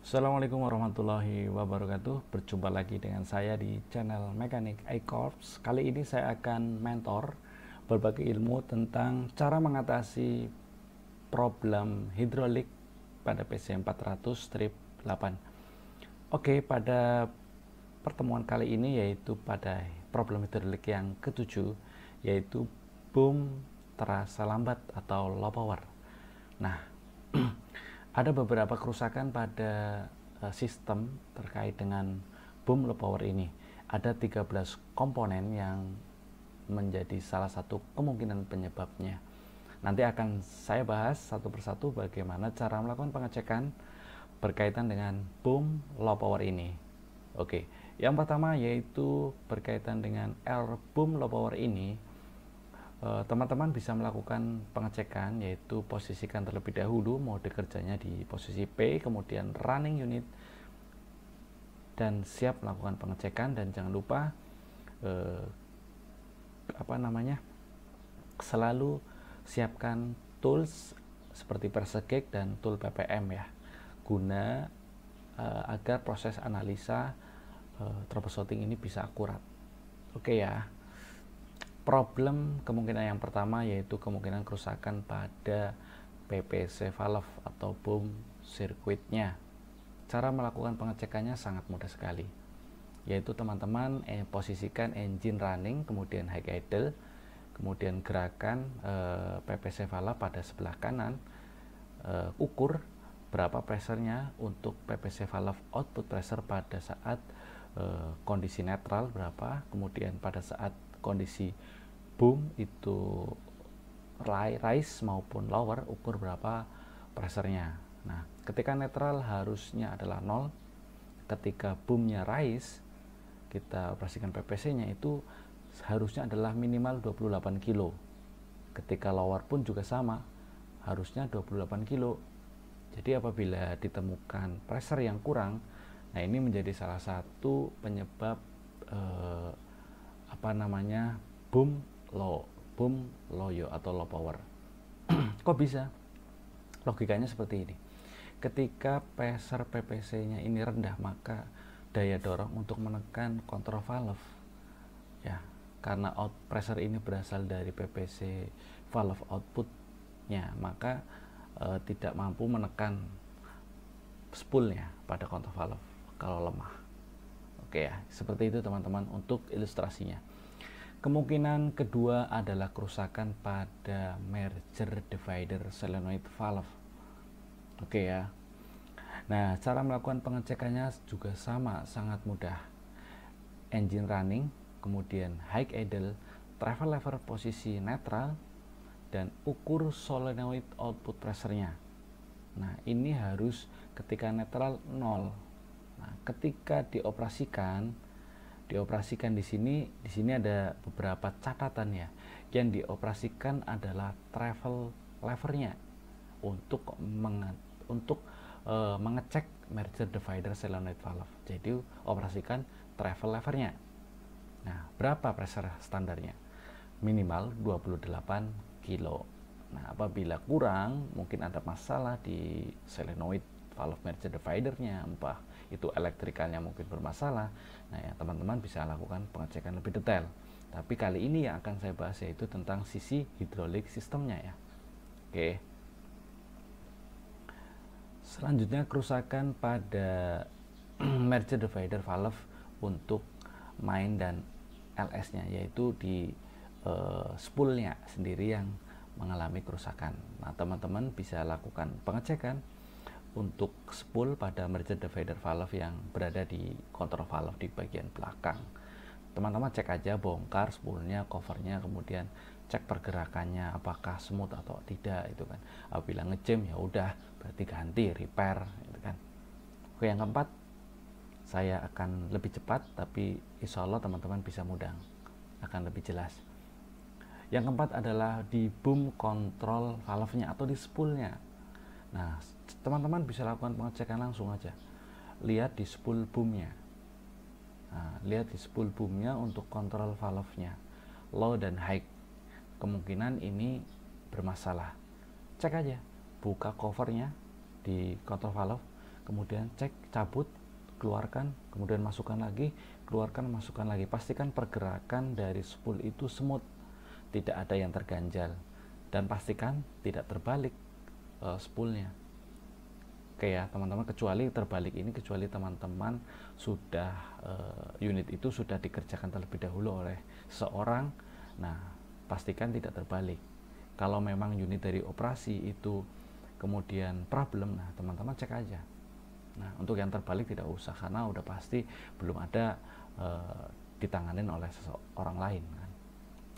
Assalamualaikum warahmatullahi wabarakatuh. Berjumpa lagi dengan saya di channel Mekanik iCorps. Kali ini saya akan mentor berbagi ilmu tentang cara mengatasi problem hidrolik pada PC 400-8. Oke, pada pertemuan kali ini yaitu pada problem hidrolik yang ketujuh, yaitu boom terasa lambat atau low power. Nah, ada beberapa kerusakan pada sistem terkait dengan boom low power ini. Ada 13 komponen yang menjadi salah satu kemungkinan penyebabnya. Nanti akan saya bahas satu persatu bagaimana cara melakukan pengecekan berkaitan dengan boom low power ini. Oke, yang pertama yaitu berkaitan dengan error boom low power ini. Teman-teman bisa melakukan pengecekan, yaitu posisikan terlebih dahulu mode kerjanya di posisi P, kemudian running unit, dan siap melakukan pengecekan. Dan jangan lupa selalu siapkan tools seperti persegek dan tool ppm ya, guna agar proses analisa troubleshooting ini bisa akurat. Oke ya. Problem kemungkinan yang pertama yaitu kemungkinan kerusakan pada PPC valve atau boom sirkuitnya. Cara melakukan pengecekannya sangat mudah sekali, yaitu teman-teman posisikan engine running, kemudian high idle, kemudian gerakan PPC valve pada sebelah kanan, ukur berapa pressure-nya untuk PPC valve output pressure pada saat kondisi netral berapa, kemudian pada saat kondisi boom itu rise maupun lower ukur berapa pressure-nya. Nah, ketika netral harusnya adalah 0, ketika boomnya rise kita operasikan PPC-nya itu harusnya adalah minimal 28 kilo. Ketika lower pun juga sama, harusnya 28 kilo. Jadi apabila ditemukan pressure yang kurang, nah ini menjadi salah satu penyebab boom low atau low power. Kok bisa? Logikanya seperti ini. Ketika pressure PPC-nya ini rendah, maka daya dorong untuk menekan kontrol valve ya, karena pressure ini berasal dari PPC valve outputnya, maka tidak mampu menekan spoolnya pada kontrol valve kalau lemah. Oke ya, seperti itu teman-teman untuk ilustrasinya. Kemungkinan kedua adalah kerusakan pada merger divider solenoid valve. Oke ya. Nah, cara melakukan pengecekannya juga sama, sangat mudah. Engine running, kemudian high idle, travel lever posisi netral, dan ukur solenoid output pressure-nya. Nah, ini harus ketika netral 0. Nah, ketika dioperasikan di sini ada beberapa catatan ya. Yang dioperasikan adalah travel levernya untuk mengecek merger divider solenoid valve. Jadi operasikan travel levernya. Nah, berapa pressure standarnya? Minimal 28 kilo. Nah, apabila kurang, mungkin ada masalah di solenoid valve merger dividernya, entah itu elektrikalnya mungkin bermasalah. Nah ya, teman-teman bisa lakukan pengecekan lebih detail. Tapi kali ini yang akan saya bahas yaitu tentang sisi hidrolik sistemnya ya. Oke. Selanjutnya kerusakan pada merger divider valve untuk main dan LS-nya, yaitu di spoolnya sendiri yang mengalami kerusakan. Nah, teman-teman bisa lakukan pengecekan untuk spool pada merger divider valve yang berada di kontrol valve di bagian belakang. Teman-teman cek aja, bongkar spoolnya, covernya, kemudian cek pergerakannya apakah smooth atau tidak itu kan. Apabila ngejam ya udah berarti ganti, repair itu kan. Oke, yang keempat saya akan lebih cepat, tapi insya Allah teman-teman bisa mudah, akan lebih jelas. Yang keempat adalah di boom control valve-nya atau di spoolnya. Nah, teman-teman bisa lakukan pengecekan langsung aja. Lihat di spool boomnya. Nah, lihat di spool boomnya untuk kontrol valve-nya, low dan high. Kemungkinan ini bermasalah. cek aja, buka covernya di control valve, kemudian cek, cabut, keluarkan, kemudian masukkan lagi, keluarkan, masukkan lagi. Pastikan pergerakan dari spool itu smooth, tidak ada yang terganjal, dan pastikan tidak terbalik spoolnya. Oke ya teman-teman, kecuali terbalik ini kecuali teman-teman sudah unit itu sudah dikerjakan terlebih dahulu oleh seseorang. Nah, pastikan tidak terbalik. Kalau memang unit dari operasi itu kemudian problem, nah teman-teman cek aja. Nah, untuk yang terbalik tidak usah, karena udah pasti belum ada ditanganin oleh seseorang lain kan.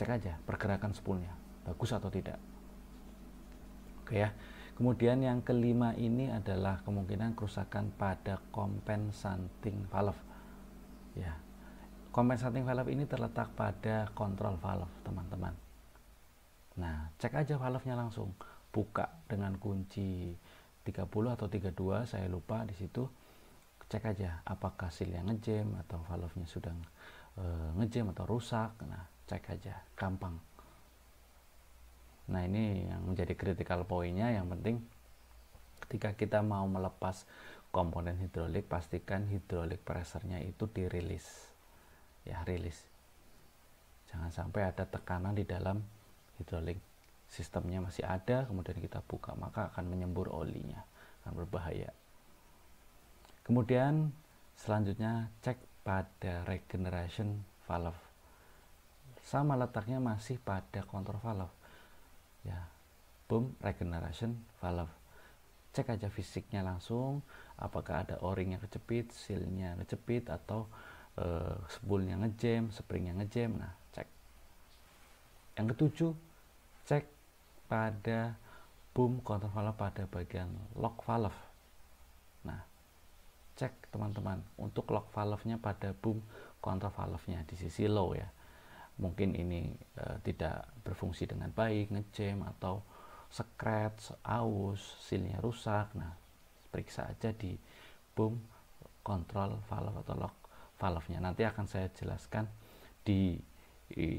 Cek aja pergerakan spoolnya bagus atau tidak. Oke ya. Kemudian yang kelima ini adalah kemungkinan kerusakan pada compensating valve. Ya, compensating valve ini terletak pada kontrol valve, teman-teman. Nah, cek aja valve-nya langsung. Buka dengan kunci 30 atau 32, saya lupa di situ. Cek aja apakah sealnya ngejam atau valve-nya sudah ngejam atau rusak. Nah, cek aja, gampang. Nah, ini yang menjadi critical point-nya. Yang penting ketika kita mau melepas komponen hidrolik, pastikan hidrolik pressure-nya itu dirilis. Ya, rilis. Jangan sampai ada tekanan di dalam hidrolik sistemnya masih ada, kemudian kita buka, maka akan menyembur olinya, akan berbahaya. Kemudian selanjutnya cek pada regeneration valve. Sama letaknya masih pada kontrol valve. Ya, boom, regeneration valve. Cek aja fisiknya langsung, apakah ada o-ringnya kecepit, sealnya kecepit, atau spoolnya ngejam, springnya ngejam. Nah, cek. Yang ketujuh, cek pada boom kontrol valve pada bagian lock valve. Nah, cek teman-teman untuk lock valve-nya pada boom kontrol valve-nya di sisi low ya. Mungkin ini tidak berfungsi dengan baik, ngejam atau scratch, aus, sealnya rusak. Nah, periksa aja di boom control valve atau lock valve-nya. Nanti akan saya jelaskan di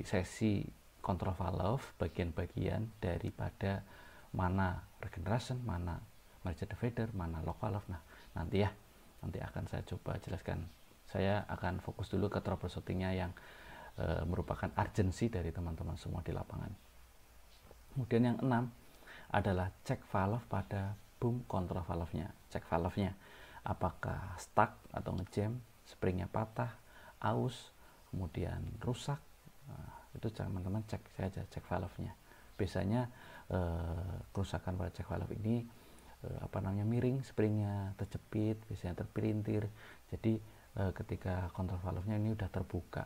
sesi control valve bagian-bagian daripada mana regeneration, mana merger divider, mana lock valve. Nah, nanti akan saya coba jelaskan. Saya akan fokus dulu ke troubleshooting-nya yang merupakan urgensi dari teman-teman semua di lapangan. Kemudian yang 6 adalah cek valve pada boom kontrol valve-nya. Cek valve-nya apakah stuck atau ngejam, springnya patah, aus, kemudian rusak. Nah, itu teman-teman cek saja, cek valve-nya. Biasanya kerusakan pada cek valve ini miring, springnya terjepit, biasanya terpelintir. Jadi ketika kontrol valve-nya ini udah terbuka,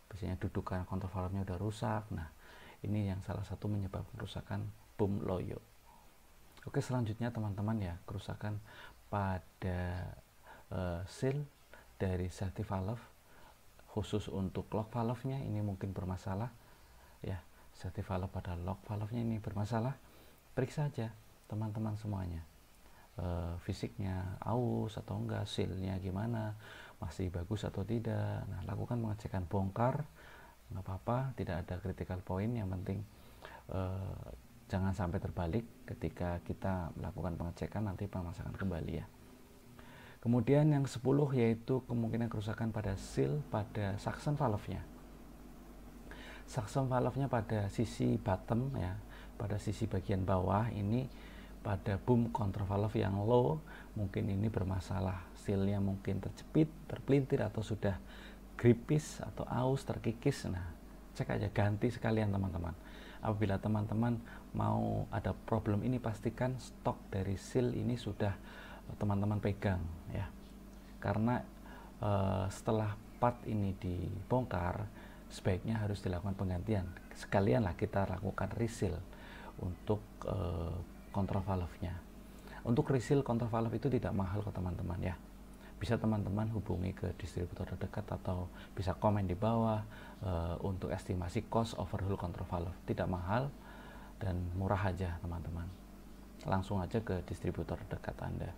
biasanya dudukan kontrol valve-nya udah rusak. Nah, ini yang salah satu menyebabkan kerusakan boom loyo. Oke, selanjutnya teman-teman ya, kerusakan pada seal dari safety valve khusus untuk lock valve-nya ini mungkin bermasalah ya. Safety valve pada lock valve-nya ini bermasalah. Periksa aja teman-teman semuanya, fisiknya aus atau enggak, seal-nya gimana, masih bagus atau tidak. Nah, lakukan pengecekan bongkar, nggak apa-apa, tidak ada critical point. Yang penting jangan sampai terbalik ketika kita melakukan pengecekan, nanti pemasangan kembali ya. Kemudian yang 10 yaitu kemungkinan kerusakan pada seal pada suction valve-nya. Suction valve-nya pada sisi bottom ya, pada sisi bagian bawah ini pada boom control valve yang low, mungkin ini bermasalah. Seal-nya mungkin terjepit, terpelintir, atau sudah gripis atau aus, terkikis. Nah, cek aja, ganti sekalian teman-teman. Apabila teman-teman mau ada problem ini, pastikan stok dari seal ini sudah teman-teman pegang ya. Karena setelah part ini dibongkar, sebaiknya harus dilakukan penggantian. Sekalianlah kita lakukan reseal untuk kontrol valve-nya. Untuk reseal kontrol valve itu tidak mahal kok teman-teman ya. Bisa teman-teman hubungi ke distributor terdekat atau bisa komen di bawah untuk estimasi cost overhaul kontrol valve. Tidak mahal dan murah aja teman-teman. Langsung aja ke distributor terdekat Anda.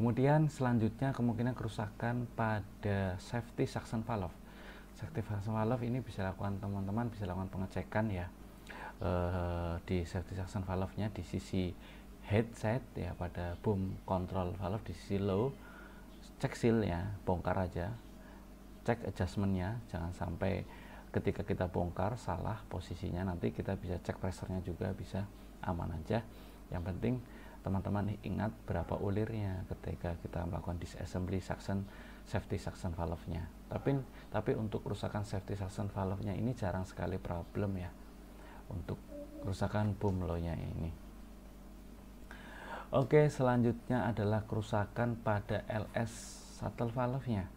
Kemudian selanjutnya kemungkinan kerusakan pada safety suction valve. Safety suction valve ini bisa lakukan teman-teman, bisa lakukan pengecekan ya. di safety suction valve-nya di sisi headset ya, pada boom control valve di sisi low, cek seal ya, bongkar aja, cek adjustmentnya, jangan sampai ketika kita bongkar salah posisinya, nanti kita bisa cek pressure-nya juga bisa aman aja. Yang penting teman-teman ingat berapa ulirnya ketika kita melakukan disassembly safety suction valve-nya. Tapi untuk kerusakan safety suction valve-nya ini jarang sekali problem ya, untuk kerusakan boom low-nya ini. Oke, selanjutnya adalah kerusakan pada LS shuttle valve-nya.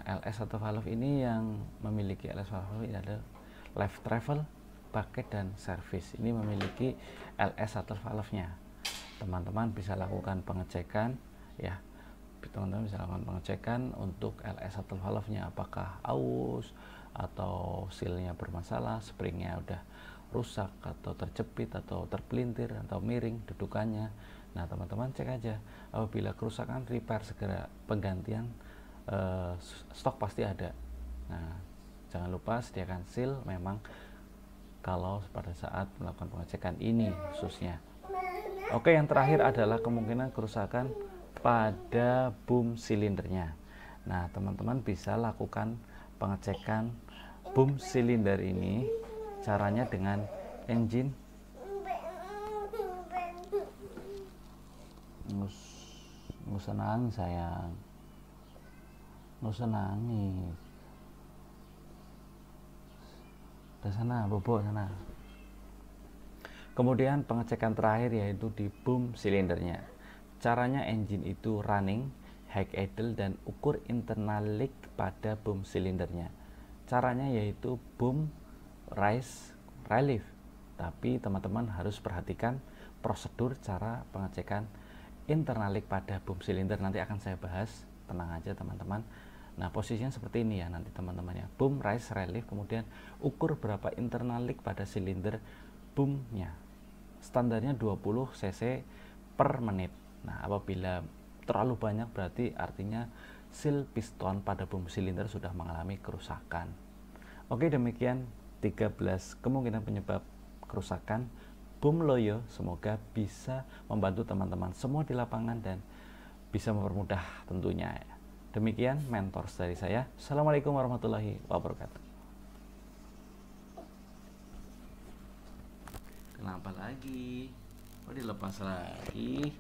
LS shuttle valve ini, yang memiliki LS valve ini ada left travel, bucket, dan service. Ini memiliki LS shuttle valve-nya. Teman-teman bisa lakukan pengecekan ya. Teman-teman bisa lakukan pengecekan untuk LS shuttle valve-nya, apakah aus atau seal-nya bermasalah, spring-nya udah rusak atau terjepit atau terpelintir atau miring dudukannya. Nah, teman-teman cek aja. Apabila kerusakan, repair segera, penggantian stok pasti ada. Nah, jangan lupa sediakan seal memang kalau pada saat melakukan pengecekan ini khususnya. Oke, yang terakhir adalah kemungkinan kerusakan pada boom silindernya. Nah, teman-teman bisa lakukan pengecekan boom silinder ini, caranya dengan engine. Nggak usah nangis sayang, nggak usah nangis. Udah sana, bobo sana. Kemudian pengecekan terakhir yaitu di boom silindernya. Caranya engine itu running, high idle, dan ukur internal leak pada boom silindernya. Caranya yaitu boom rise relief. Tapi teman-teman harus perhatikan prosedur cara pengecekan internal leak pada boom silinder, nanti akan saya bahas, tenang aja teman-teman. Nah, posisinya seperti ini ya nanti teman-teman ya. Boom rise relief, kemudian ukur berapa internal leak pada silinder boomnya. Standarnya 20 cc per menit. Nah, apabila terlalu banyak berarti artinya seal piston pada boom silinder sudah mengalami kerusakan. Oke, demikian 13 kemungkinan penyebab kerusakan boom loyo. Semoga bisa membantu teman-teman semua di lapangan dan bisa mempermudah tentunya. Demikian mentor dari saya. Assalamualaikum warahmatullahi wabarakatuh. Kenapa lagi? Oh, dilepas lagi.